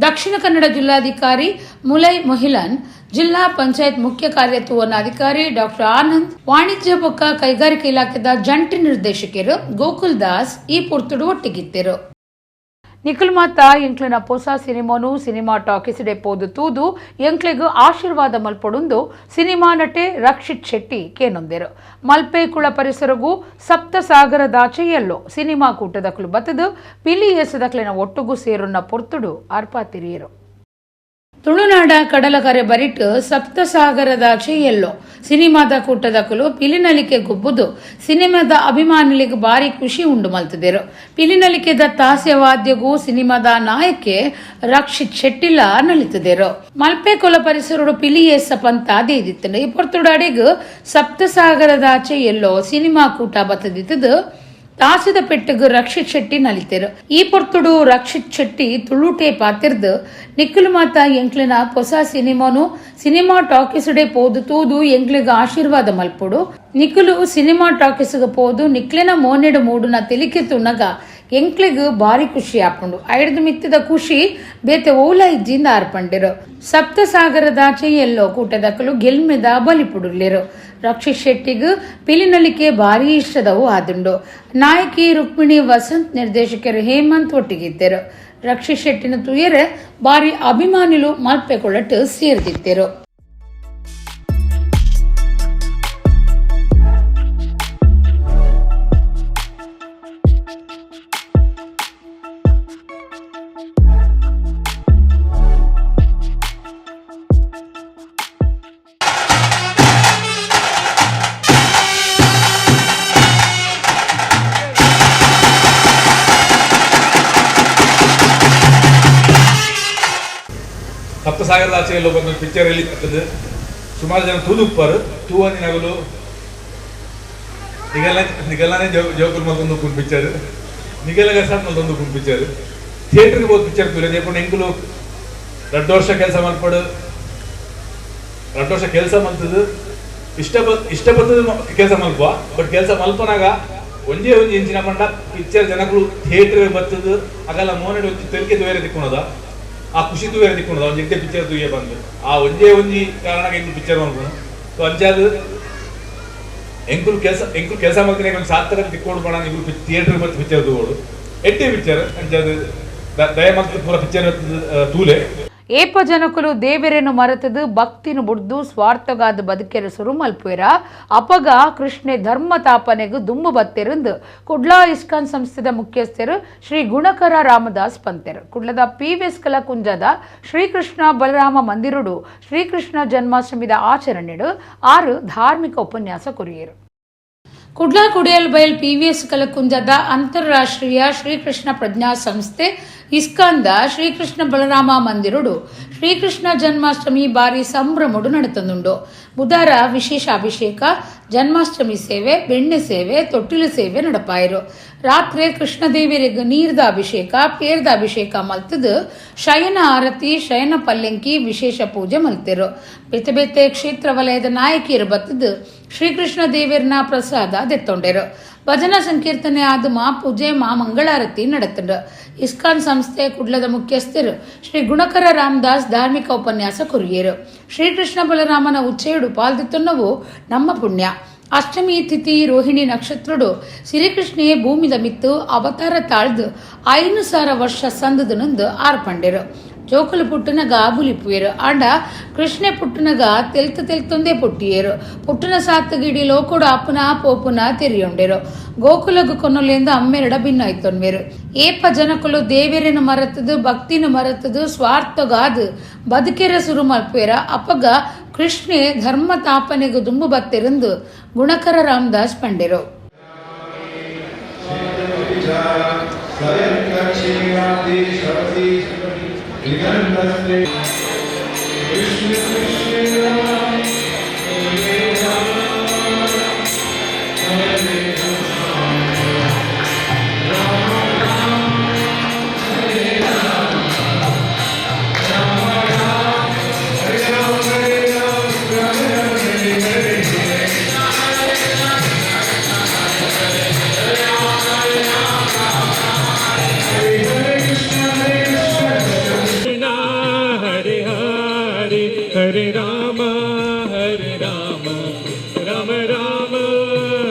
ದಕ್ಷಿಣ ಕನ್ನಡ ಜಿಲ್ಲಾಧಿಕಾರಿ ಮುಲೈ ಮೊಹಿಲನ್, ಜಿಲ್ಲಾ ಪಂಚಾಯತ್ ಮುಖ್ಯ ಕಾರ್ಯತ್ವವನ್ನಾಧಿಕಾರಿ ಡಾಕ್ಟರ್ ಆನಂದ್, ವಾಣಿಜ್ಯ ಬೊಕ್ಕ ಕೈಗಾರಿಕೆ ಇಲಾಖೆದ ಜಂಟಿ ನಿರ್ದೇಶಕರು ಗೋಕುಲ್ ದಾಸ್ ಈ ಪೊರ್ತುಡು ಒಟ್ಟಿಗಿತ್ತರು. ನಿಖಿಲ್ ಮಾತ ಎಂಕ್ಲಿನ ಹೊಸ ಸಿನಿಮಾನು ಸಿನಿಮಾ ಟಾಕೀಸಿಡೆ ಪೋದು ತೂದು ಎಂಕ್ಲೆಗೂ ಆಶೀರ್ವಾದ ಮಲ್ಪೊಡುಂದು ಸಿನಿಮಾ ನಟೆ ರಕ್ಷಿತ್ ಶೆಟ್ಟಿ ಕೇನೊಂದೆರು. ಮಲ್ಪೆ ಕುಳ ಪರಿಸರಗೂ ಸಪ್ತ ಸಾಗರದಾಚೆಯಲ್ಲೋ ಸಿನಿಮಾ ಕೂಟದಕ್ಲು ಬತ್ತದು ಪಿಲಿ ಎಸದಕ್ಲಿನ ಒಟ್ಟುಗೂ ಸೇರುನ್ನ ಪೊರ್ತುಡು ಅರ್ಪಾತಿರಿಯರು. ತುಳುನಾಡ ಕಡಲಕರೆ ಬರಿಟ್ ಸಪ್ತಸಾಗರದಾಚೆಯಲ್ಲೋ ಸಿನಿಮಾದ ಕೂಟದಕಲು ಪಿಲಿನಲಿಕೆ ಗುಬ್ಬುದು ಸಿನಿಮಾದ ಅಭಿಮಾನಿಗಳಿಗೆ ಭಾರಿ ಖುಷಿ ಉಂಡು ಮಲ್ತಿದ್ದರು. ಪಿಲಿನಲಿಕೆದ ತಾಸ್ಯವಾದ್ಯಗೂ ಸಿನಿಮಾದ ನಾಯಕೆ ರಕ್ಷಿತ್ ಶೆಟ್ಟಿಲ ನಲಿತಿದ್ದರು. ಮಲ್ಪೆ ಕೊಲ ಪರಿಸರಡು ಪಿಲಿ ಎಸ್ಸ ಪಂತ ದೇದಿತ್ತನು. ಈ ಪೊರ್ತುಡಾಡಿಗೂ ಸಪ್ತಸಾಗರದಾಚೆ ಎಲ್ಲೋ ಸಿನಿಮಾ ಕೂಟ ಬತ್ತದಿತ್ತದು ತಾಸಿದ ಪೆಟ್ಟಗು ರಕ್ಷಿತ್ ಶೆಟ್ಟಿ ನಲಿತೆರು. ಈ ಪೊರ್ತುಡು ರಕ್ಷಿತ್ ಶೆಟ್ಟಿ ತುಳುಟೆ ಪಾತಿರ್ದು ನಿಖಿಲ್ ಮಾತ ಎಂಕ್ಲಿನ ಹೊಸ ಸಿನಿಮಾನು ಸಿನಿಮಾ ಟಾಕೀಸುಡೆ ಪೋದು ತೂದು ಎಂಕ್ಲಿಗ ಆಶೀರ್ವಾದ ಮಲ್ಪುಡು ನಿಖುಲು ಸಿನಿಮಾ ಟಾಕೀಸ್ಗೆ పోదు ನಿಕ್ಲಿನ ಮೋನೆಡು ಮೂಡುನ ತಿಲಿಕಿ ತುನ್ನಗ ಎಂಕ್ಲಿಗ್ ಭಾರಿ ಖುಷಿ ಆಪುಂಡು ಐಡ್ದು ಮಿತ್ತಿದ ಖುಷಿ ಬೇತೆ ಓಲ ಇಜ್ಜಿಂದ ಆರ್ಪಂಡಿರು ಸಪ್ತಸಾಗರದಾಚೆ ಎಲ್ಲೋ ಕೂಟದಕ್ಕಲು ಗೆಲ್ಮೆದ ಬಲಿಪುಡುಲ್ಲಿರು ರಕ್ಷಿತ್ ಶೆಟ್ಟಿಗ್ ಪಿಲಿನಲಿಕೆ ಭಾರಿ ಇಷ್ಟದವು ಆದುಂಡು ನಾಯಕಿ ರುಕ್ಮಿಣಿ ವಸಂತ್ ನಿರ್ದೇಶಕರು ಹೇಮಂತ್ ಒಟ್ಟಿಗಿದ್ದರು ರಕ್ಷಿತ್ ಶೆಟ್ಟಿನ ತುಯರೆ ಭಾರಿ ಅಭಿಮಾನಿಲು ಮಲ್ಪೆ ಕೊಳಟ್ಟು ಸೇರ್ದಿದ್ದರು. ಸಪ್ತಸಾಗರದಾಚೆಯಲ್ಲಿ ಬಂದು ಪಿಕ್ಚರ್ ಅಲ್ಲಿ ಸುಮಾರು ಜನ ತೂದುಪ್ಪರು ತೂವನಿ ನಗಲು ನಿಗಲನೇ ಜೋಕುಲ್ ಮಲ್ತೊಂದು ಕುನ್ ಪಿಕ್ಚರ್ ನಿಗಲಗ ಸರ್ ಮಲ್ತೊಂದು ಕುನ್ ಪಿಕ್ಚರ್ ಥಿಯೇಟರ್ಗೆ ಹೋದ್ ಪಿಕ್ಚರ್ ತೂಲೆ ದೇಪುಂಡು ಎಂಕುಲು 2 ವರ್ಷ ಕೆಲಸ ಮಲ್ಪಡು 2 ವರ್ಷ ಕೆಲಸ ಮಲ್ತದು ಇಷ್ಟಪಟ್ಟದು ಕೆಲಸ ಮಲ್ಪುವ ಬಟ್ ಕೆಲಸ ಮಲ್ಪನಾಗ ಒಂದೇ ಇಂಚಿನ ಮಂಡ ಪಿಕ್ಚರ್ ಜನಗಳು ಥಿಯೇಟರ್ ಬರ್ತದು ಆಗಲ್ಲ ಮೋನೆಡ್ ಒಂಜಿ ತೆರಿಗೆ ಬೇರೆ ತಿಕ್ಕೊಳದ ಆ ಖುಷಿ ಬೇರೆ ತಿಕ್ಕೊಳದ ಒಂದು ಎಂಟೆ ಪಿಕ್ಚರ್ ತೂಯೆ ಬಂದು ಆ ಒಂಜಿ ಕಾರಣಕ್ಕೆ ಎಂಕು ಪಿಕ್ಚರ್ ಮಾಡ್ಕೊಂಡು ಸೊ ಅಂಚಾದ ಎಂಕುಲು ಕೆಲಸ ಮಾಡ್ತೀನಿ ಒಂದು ಸಾರ್ಥಕ ತಿಕ್ಕೊಂಡು ಮಾಡೋಣ ಇವ್ರು ಥಿಯೇಟರ್ ಮತ್ತು ಪಿಕ್ಚರ್ ತಗೋಡು ಎಟ್ಟೆ ಪಿಕ್ಚರ್ ಅಂಚಾದ ದಯಮಂತ ಪೂರ ಪಿಕ್ಚರ್ ತೂಲೆ ಏಪ ಜನಕುಲು ದೇವೆರೆನು ಮರೆತದು ಭಕ್ತಿನು ಬುಡ್ದು ಸ್ವಾರ್ಥಗಾದ ಬದುಕೆರು ಸುರು ಮಲ್ಪುವೆರ ಅಪಗ ಕೃಷ್ಣೆ ಧರ್ಮ ತಾಪನೆಗೂ ದುಂಬು ಬತ್ತೆರಂದು ಕುಡ್ಲಾ ಇಸ್ಕಾನ್ ಸಂಸ್ಥೆದ ಮುಖ್ಯಸ್ಥರು ಶ್ರೀ ಗುಣಕರ ರಾಮದಾಸ್ ಪಂತೆರು ಕುಡ್ಲದ ಪಿವಿಎಸ್ ಕಲಾ ಕುಂಜದ ಶ್ರೀಕೃಷ್ಣ ಬಲರಾಮ ಮಂದಿರುಡು ಶ್ರೀಕೃಷ್ಣ ಜನ್ಮಾಷ್ಟಮಿದ ಆಚರಣೆಡು 6 ಧಾರ್ಮಿಕ ಉಪನ್ಯಾಸ ಕೊರಿಯರು. ಕುಡ್ಲಾ ಕುಡಿಯಲ್ ಬಯಲ್ ಪಿವಿಎಸ್ ಕಲಕುಂಜದ ಅಂತಾರಾಷ್ಟ್ರೀಯ ಶ್ರೀಕೃಷ್ಣ ಪ್ರಜ್ಞಾ ಸಂಸ್ಥೆ ಇಸ್ಕಾನ್ದ ಶ್ರೀಕೃಷ್ಣ ಬಲರಾಮ ಮಂದಿರುಡು ಶ್ರೀಕೃಷ್ಣ ಜನ್ಮಾಷ್ಟಮಿ ಬಾರಿ ಸಂಭ್ರಮಡು ನಡೆತಂದುಂಡು. ಬುಧವಾರ ವಿಶೇಷ ಅಭಿಷೇಕ, ಜನ್ಮಾಷ್ಟಮಿ ಸೇವೆ, ಬೆಣ್ಣೆ ಸೇವೆ, ತೊಟ್ಟಿಲು ಸೇವೆ ನಡಪಾಯಿರು. ರಾತ್ರಿ ಕೃಷ್ಣದೇವಿರಿಗೆ ನೀರ್ದ ಅಭಿಷೇಕ, ಪೇರ್ದ ಅಭಿಷೇಕ ಮಲ್ತದು ಶಯನ ಆರತಿ, ಶಯನ ಪಲ್ಲಂಕಿ ವಿಶೇಷ ಪೂಜೆ ಮಲ್ತಿರು. ಬೇತೆ ಬೇತೆ ಕ್ಷೇತ್ರ ವಲಯದ ನಾಯಕಿಯರು ಬತ್ತದು ಶ್ರೀಕೃಷ್ಣ ದೇವಿಯರ್ನ ಪ್ರಸಾದ ದೆತ್ತೊಂಡೆರು. ಭಜನಾ ಸಂಕೀರ್ತನೆ ಆದ ಮಾ ಪೂಜೆ, ಮಾ ಮಂಗಳಾರತಿ ನಡೆತಂಡು. ಇಸ್ಕಾನ್ ಸಂಸ್ಥೆ ಕುಡ್ಲದ ಮುಖ್ಯಸ್ಥರು ಶ್ರೀ ಗುಣಕರ ರಾಮದಾಸ್ ಧಾರ್ಮಿಕ ಉಪನ್ಯಾಸ ಕೊರಿಯರು. ಶ್ರೀಕೃಷ್ಣ ಬಲರಾಮನ ಉಚ್ಚೇಡು ಪಾಲ್ದಿತ್ತನ್ನವು ನಮ್ಮ ಪುಣ್ಯ. ಅಷ್ಟಮಿ ತಿಥಿ ರೋಹಿಣಿ ನಕ್ಷತ್ರಡು ಶ್ರೀಕೃಷ್ಣೇ ಭೂಮಿದ ಮಿತ್ತು ಅವತಾರ ತಾಳ್ದು 5,000 ವರ್ಷ ಸಂದದನೊಂದು ಆರ್ಪಂಡೆರು. ಜೋಕುಲು ಪುಟ್ಟನಗ ಬುಲಿಪುಯರು ಆಂಡ ಕೃಷ್ಣೆ ಪುಟ್ಟನಗ ತೆಲ್ತೊಂದೇ ಪುಟ್ಟಿಯರು. ಪುಟ್ಟನ ಸಾತ್ತಗಿಡಿ ಲೋಕೋಡು ಅಪ್ಪನ ಪೋಪುನ ತೆರಿಯೊಂಡೆರು. ಗೋಕುಲಗು ಕೊನ್ನೊಲೆಂದು ಅಮ್ಮೆರಡ ಭಿನ್ನ ಐತೊನ್ಮೇರು. ಏಪ ಜನಕುಲು ದೇವೆರೆನು ಮರೆತದು ಭಕ್ತಿನು ಮರೆತದು ಸ್ವಾರ್ಥಗಾದು ಬದುಕೆರ ಸುರು ಮಲ್ಪುವೆರ ಅಪ್ಪಗ ಕೃಷ್ಣೆ ಧರ್ಮ ತಾಪನೆಗೂ ದುಂಬು ಬತ್ತೆರಂದು ಗುಣಕರ ರಾಮದಾಸ್ ಪಂಡೆರು. हरे राम राम राम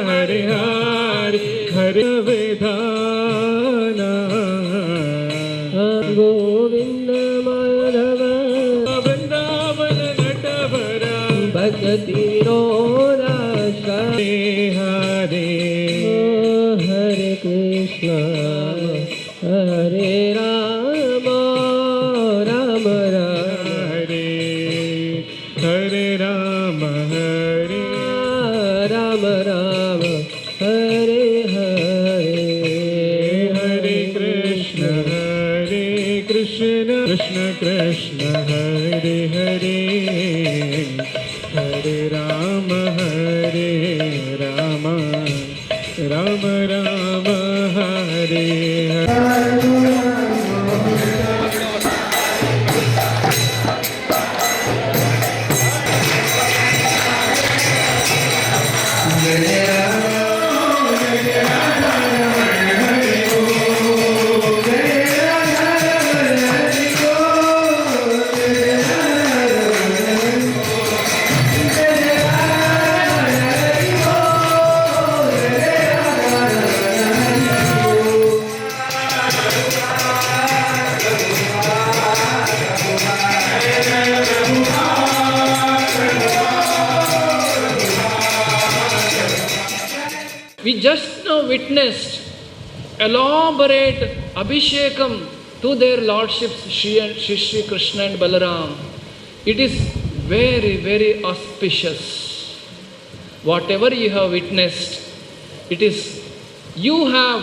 हरे हरे हरे विधान गोविंद माधव वृंदावन नटवर भक्ति रो रस हरे हरे कृष्ण हरे Ram Ram Hare Hare Ram Ram Hare Hare Hare Krishna Krishna Krishna Hare Hare Hare Ram Ram Ram Hare Hare We just now witnessed elaborate Abhishekam to their lordships Shri Krishna and Balaram. It is very, very auspicious. Whatever you have witnessed, it is, you have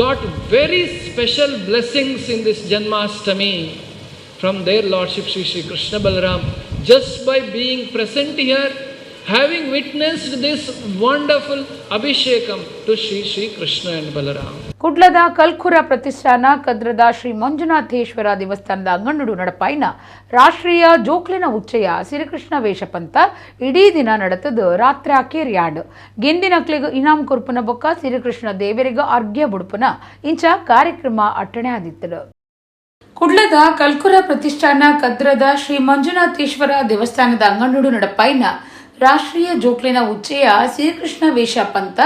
got very special blessings in this Janmashtami from their lordship Shri Krishna Balaram, just by being present here, having witnessed this wonderful Abhishekam to Shri Krishna and Balaram. ಕುಡ್ಲದ ಕಲ್ಕುರ ಪ್ರತಿಷ್ಠಾನ ಕದ್ರದ ಶ್ರೀ ಮಂಜುನಾಥೇಶ್ವರ ದೇವಸ್ಥಾನದ ಅಂಗಣ್ಣುಡು ನಡಪಾಯಿನ ರಾಷ್ಟ್ರೀಯ ಜೋಕ್ಲಿನ ಉಚ್ಚಯ ಶ್ರೀಕೃಷ್ಣ ವೇಷಪಂತ ಇಡೀ ದಿನ ನಡೆತದು ರಾತ್ರಿ ಆಕೇರಿಯಾಡು ಗೆಂದಿನಕ್ಲಿಗ ಇನಾಮ್ ಕೊರ್ಪುನ ಬೊಕ್ಕ ಶ್ರೀಕೃಷ್ಣ ದೇವರಿಗ ಅರ್ಘ್ಯ ಬುಡುಪುನ ಇಂಚ ಕಾರ್ಯಕ್ರಮ ಅಟ್ಟಣೆ ಆದಿತ್ತದು. ಕುಡ್ಲದ ಕಲ್ಕುರ ಪ್ರತಿಷ್ಠಾನ ಕದ್ರದ ಶ್ರೀ ಮಂಜುನಾಥೇಶ್ವರ ದೇವಸ್ಥಾನದ ಅಂಗಣ್ಣುಡು ನಡಪಾಯಿನ ರಾಷ್ಟ್ರೀಯ ಜೋಕ್ಲಿನ ಉಚ್ಚಯ ಶ್ರೀಕೃಷ್ಣ ವೇಷ ಪಂತ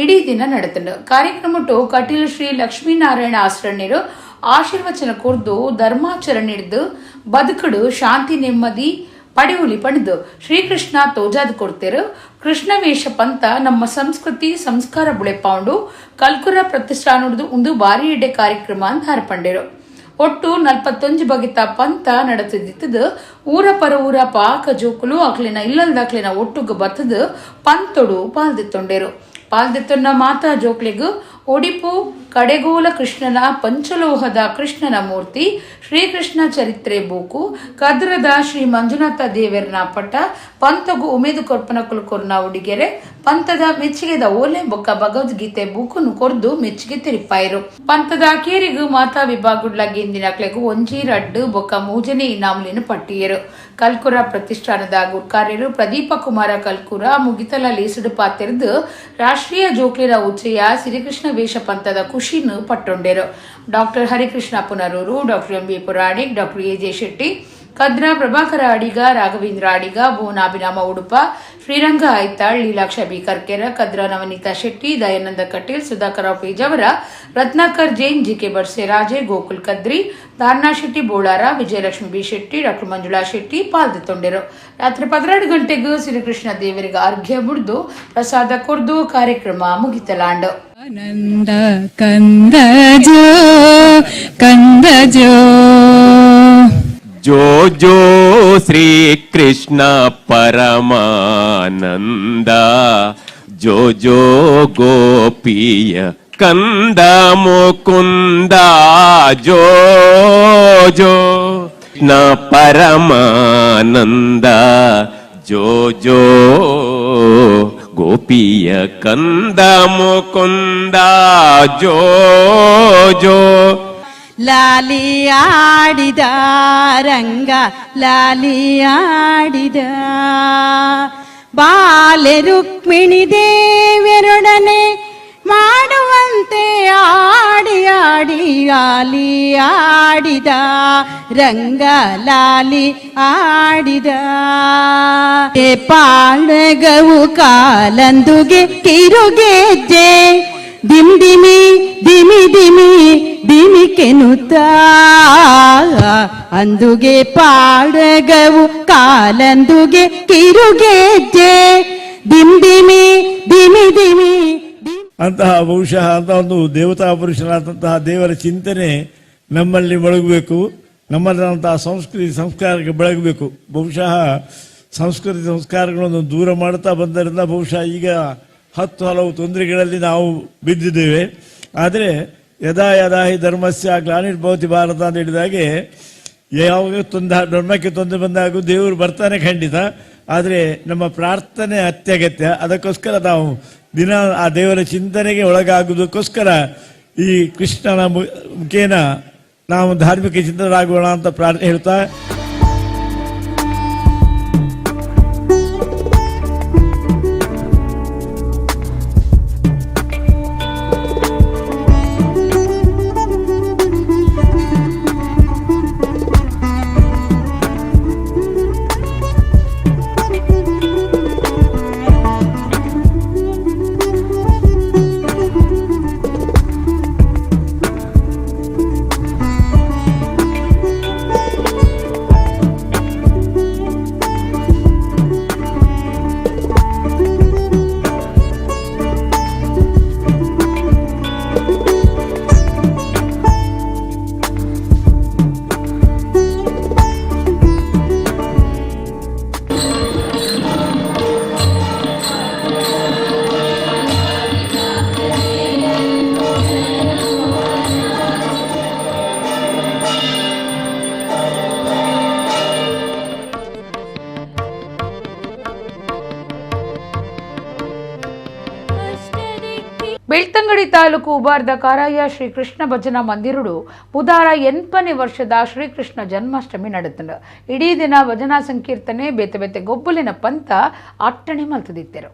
ಇಡೀ ದಿನ ನಡೆತಂಡು. ಕಾರ್ಯಕ್ರಮಟ್ಟು ಕಟೀಲ್ ಶ್ರೀ ಲಕ್ಷ್ಮೀನಾರಾಯಣ ಆಶ್ರಣ್ಯರು ಆಶೀರ್ವಚನ ಕೊರ್ದು ಧರ್ಮಾಚರಣೆ ಹಿಡಿದು ಬದುಕಡು ಶಾಂತಿ ನೆಮ್ಮದಿ ಪಡೆಯುಲಿ ಪಡೆದು ಶ್ರೀಕೃಷ್ಣ ತೋಜಾದ್ ಕೊಡ್ತೇರು. ಕೃಷ್ಣ ವೇಷ ಪಂತ ನಮ್ಮ ಸಂಸ್ಕೃತಿ ಸಂಸ್ಕಾರ ಬುಳೆಪಾಂಡು ಕಲ್ಕುರ ಪ್ರತಿಷ್ಠಾನದ್ದು ಒಂದು ಬಾರಿ ಎಡ್ಡೆ ಕಾರ್ಯಕ್ರಮ ಅಂತ ಹಾರಪಂಡೇರು. ಒಟ್ಟು 41 ಬಗೆತ ಪಂತ ನಡೆತಿದ್ದು ಊರ ಪರ ಊರ ಪಾಕ ಜೋಕುಲು ಅಕ್ಲಿನ ಇಲ್ಲಲ್ದಾಕ್ಲಿನ ಒಟ್ಟುಗ ಬತ್ತದು ಪಂತೊಡು ಪಾಲ್ದೆತ್ತೊಂಡೇರು. ಪಾಲ್ದೆತ್ತೊನ್ನ ಮಾತಾ ಜೋಕ್ಲಿಗು ಒಡಿಪು ಕಡೆಗೋಲ ಕೃಷ್ಣನ ಪಂಚಲೋಹದ ಕೃಷ್ಣನ ಮೂರ್ತಿ ಶ್ರೀಕೃಷ್ಣ ಚರಿತ್ರೆ ಬೂಕು ಕದ್ರದ ಶ್ರೀ ಮಂಜುನಾಥ ದೇವರನ ಪಟ ಪಂತಗು ಉಮೇದು ಕೊರ್ಪನ ಕುಲ್ಕೊರ್ನ ಉಡಿಗೆರೆ ಪಂತದ ಮೆಚ್ಚುಗೆದ ಓಲೆ ಬೊಕ್ಕ ಭಗವದ್ಗೀತೆ ಬೂಕುನು ಕೊರ್ದು ಮೆಚ್ಚುಗೆ ತಿರುಪಾಯಿರು. ಪಂತದ ಕೇರಿಗು ಮಾತಾ ವಿಭಾಗುಡ್ಲ ಗೆಂದಿನಕ್ಲೆಗು ಒಂಜಿ ರಡ್ಡು ಬೊಕ್ಕ ಮೂಜನೆ ಇನಾಮ್ಲಿನ ಪಟ್ಟಿಯರು. ಕಲ್ಕುರ ಪ್ರತಿಷ್ಠಾನದ ಗುರ್ಕಾರ್ಯರು ಪ್ರದೀಪ ಕುಮಾರ ಕಲ್ಕುರ ಮುಗಿತಲ ಲೇಸುಡು ಪಾತೆರ್ದು ರಾಷ್ಟ್ರೀಯ ಜೋಕ್ಲಿನ ಉಚ್ಚಯ ಶ್ರೀಕೃಷ್ಣ ವೇಷ ಪಂತದ ಖುಷಿನು ಪಟ್ಟೊಂಡೇರು. Doctor Harikrishna Punaroor, doctor M B Puranik, doctor A J Shetty, Kadri Prabhakara Adiga, Raghavendra Adiga, Bhuvanabhirama Udupa, Sriranga Aithal, Leelaksha B Karkera, Kadri Navaneetha Shetty, Dayananda Kateel, Sudhakara Pejavara, Ratnakar Jain, G K Barse Raje, Gokul Kadri, Dharana Shetty Bolar, Vijayalakshmi B Shetty, doctor Manjula Shetty ಪಾಲ್ದೊಂಡರು. ರಾತ್ರಿ 12 ಗಂಟೆಗೂ ಶ್ರೀಕೃಷ್ಣ ದೇವರಿಗೆ ಅರ್ಘ್ಯ ಬುಡ್ದು ಪ್ರಸಾದ ಕೊರ್ದು ಕಾರ್ಯಕ್ರಮ ಮುಗಿತಲಾಂಡು. ಆನಂದ ಕಂದಜೋ ಕಂದಜೋ ಜೋ ಜೋ ಶ್ರೀ ಕೃಷ್ಣ ಪರಮಾನಂದ ಜೋ ಜೋ ಗೋಪಿಯ ಕಂದ ಮುಕುಂದ ಜೋ ಜೋ ನ ಪರಮಾನಂದ ಜೋ ಜೋ ಗೋಪಿಯ ಕಂದ ಮುಕುಂದ ಜೋ ಜೋ ಲಾಲಿಯಾಡಿದ ರಂಗ ಲಾಲಿಯಾಡಿದ ಬಾಲೆ ರುಕ್ಮಿಣಿ ದೇವರೊಡನೆ ಮಾಡುವಂತೆ ಆಡಿ ಆಡಿ ಆಡಿದ ರಂಗ ಲಾಲಿ ಆಡಿದ ಪಾಂಡಗವು ಕಾಲಂದುಗೆ ಕಿರುಗೆಜ್ಜೆ ದಿಮ್ ದಿಮಿ ದಿಮಿ ದಿಮಿ ದಿಮಿಕೆನುತ್ತ ಅಂದುಗೆ ಪಾಡಗವು ಕಾಲಂದುಗೆ ಕಿರುಗೆಜ್ಜೆ ದಿಮ್ ದಿಮಿ ದಿಮಿ ದಿಮಿ ಅಂತಹ ಬಹುಶಃ ಅಂತ ಒಂದು ದೇವತಾ ಪುರುಷನಾದಂತಹ ದೇವರ ಚಿಂತನೆ ನಮ್ಮಲ್ಲಿ ಬೆಳಗಬೇಕು. ನಮ್ಮಲ್ಲಿರುವಂತಹ ಸಂಸ್ಕೃತಿ ಸಂಸ್ಕಾರಕ್ಕೆ ಬೆಳಗಬೇಕು. ಬಹುಶಃ ಸಂಸ್ಕೃತಿ ಸಂಸ್ಕಾರಗಳನ್ನು ದೂರ ಮಾಡ್ತಾ ಬಂದರಿಂದ ಬಹುಶಃ ಈಗ 10 ಹಲವು ತೊಂದರೆಗಳಲ್ಲಿ ನಾವು ಬಿದ್ದಿದ್ದೇವೆ. ಆದರೆ ಯದಾ ಯದಾ ಹಿ ಧರ್ಮಸ್ಯ ಗ್ಲಾನಿರ್ಭವತಿ ಭಾರತ ಅಂತ ಹೇಳಿದಾಗೆ ಯಾವಾಗ ಧರ್ಮಕ್ಕೆ ತೊಂದರೆ ಬಂದಾಗ ದೇವರು ಬರ್ತಾನೆ ಖಂಡಿತ. ಆದರೆ ನಮ್ಮ ಪ್ರಾರ್ಥನೆ ಅತ್ಯಗತ್ಯ. ಅದಕ್ಕೋಸ್ಕರ ನಾವು ದಿನ ಆ ದೇವರ ಚಿಂತನೆಗೆ ಒಳಗಾಗುವುದಕ್ಕೋಸ್ಕರ ಈ ಕೃಷ್ಣನ ಮುಖೇನ ನಾವು ಧಾರ್ಮಿಕ ಚಿಂತನರಾಗೋಣ ಅಂತ ಪ್ರಾರ್ಥನೆ ಹೇಳ್ತಾ ಬೆಳ್ತಂಗಡಿ ತಾಲೂಕು ಉಬಾರ್ದ ಕಾರಾಯ ಶ್ರೀಕೃಷ್ಣ ಭಜನಾ ಮಂದಿರುಡು ಬುಧವಾರ 8ನೇ ವರ್ಷದ ಶ್ರೀಕೃಷ್ಣ ಜನ್ಮಾಷ್ಟಮಿ ನಡೆತಂಡು. ಇಡೀ ದಿನ ಭಜನಾ ಸಂಕೀರ್ತನೆ ಬೇತೆ ಬೇತೆ ಗೊಬ್ಬಲಿನ ಪಂತ ಅಟ್ಟಣೆ ಮಲ್ತದಿತ್ತರು.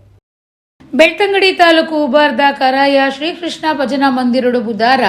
ಬೆಳ್ತಂಗಡಿ ತಾಲೂಕು ಉಬಾರ್ದ ಕರಾಯ ಶ್ರೀಕೃಷ್ಣ ಭಜನಾ ಮಂದಿರುಡು ಬುಧವಾರ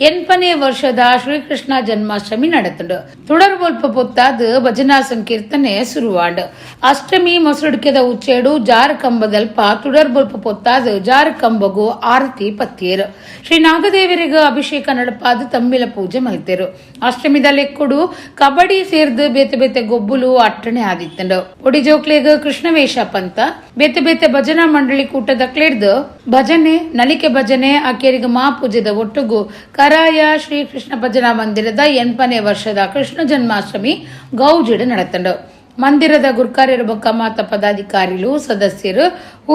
8ನೇ ವರ್ಷದ ಶ್ರೀಕೃಷ್ಣ ಜನ್ಮಾಷ್ಟಮಿ ನಡೆತಂಡು. തുടർ ಬೊಲ್ಪ ಪೊತ್ತಾದ ಭಜನಾ ಸಂಕೀರ್ತನೆ ಶುರುವಾಂಡು. ಅಷ್ಟಮಿ ಮೊಸರುಡಿಕೆದ ಉಚ್ಚೇಡು ಜಾರ ಕಂಬದಲ್ಪ തുടರ್ ಬೊಲ್ಪ ಪೊತ್ತಾದ ಜಾರ ಕಂಬಗೂ ಆರತಿ ಪತ್ತಿಯರು. ಶ್ರೀ ನಾಗದೇವರಿಗೆ ಅಭಿಷೇಕ ನಡಪಾದ ತಂಬಿಲ ಪೂಜೆ ಮಲ್ತೇರು. ಅಷ್ಟಮಿದ ಲೆಕ್ಕುಡು ಕಬಡ್ಡಿ ಸೇರ್ದು ಬೇತೆ ಬೇತೆ ಗೊಬ್ಬುಲು ಅಟ್ಟಣೆ ಆದಿತ್ತಂಡು. ಒಡಿ ಜೋಕ್ಲೆಗ ಕೃಷ್ಣವೇಷ ಪಂತ ಬೇತೆ ಬೇತೆ ಭಜನಾ ಮಂಡಳಿ ಕೂಟದ ಕ್ಲೇಡ್ದು ಭಜನೆ ನಲಿಕೆ ಭಜನೆ ಅಕೇರಿಗೆ ಮಹಾಪೂಜೆದ ಒಟ್ಟುಗು ಕರಾಯ ಶ್ರೀಕೃಷ್ಣ ಭಜನಾ ಮಂದಿರದ 8ನೇ ವರ್ಷದ ಕೃಷ್ಣ ಜನ್ಮಾಷ್ಟಮಿ ಗೌಜಿಡು ನಡೆತಂಡು. ಮಂದಿರದ ಗುರ್ಕಾರ್ಯರ ಬೊಕ್ಕ ಮಾತ ಪದಾಧಿಕಾರಿಗಳು ಸದಸ್ಯರು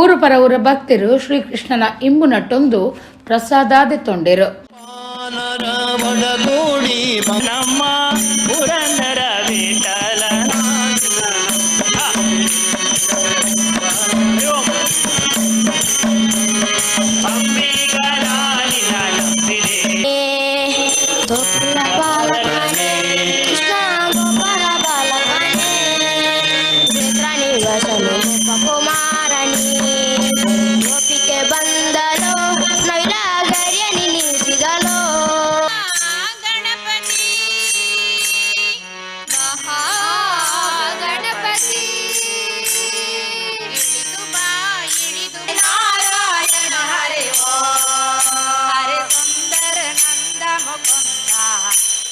ಊರು ಪರ ಊರ ಭಕ್ತರು ಶ್ರೀಕೃಷ್ಣನ ಇಂಬು ನಟ್ಟೊಂದು ಪ್ರಸಾದಾದೆ ತೊಂಡೆರು.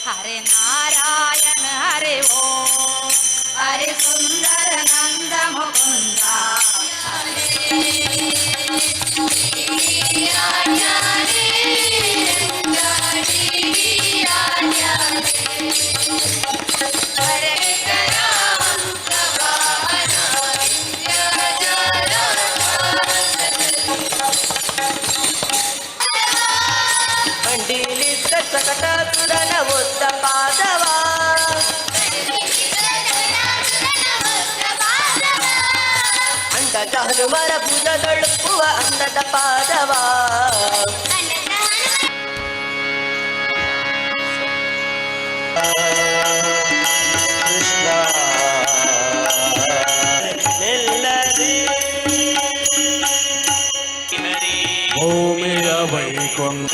हरे नारायण हरे ओम हरे सुंदर नंद मुकुंदा ಹನುಮರ ಭುಜಗಳುಪ್ಪುವ ಅಂದದ ಪಾದವ ಕೃಷ್ಣ ಭೂಮಿಯ ವೈಕೊಂಡ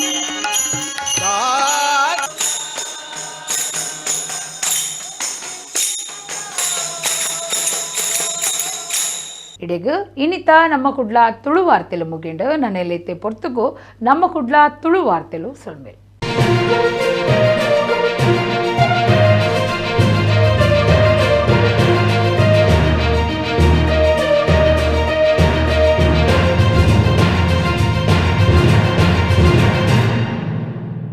ಇಡೆಗು ಇನಿತ ನಮ್ಮ ಕುಡ್ಲ ತುಳು ವಾರ್ತೆಲು ಮುಗಿಂಡು ನನ್ನೆಲ್ಲೈತೆ ಪೊರ್ತುಗು ನಮ್ಮ ಕುಡ್ಲ ತುಳು ವಾರ್ತೆಲು ಸೊಲ್ಮೇಲೆ.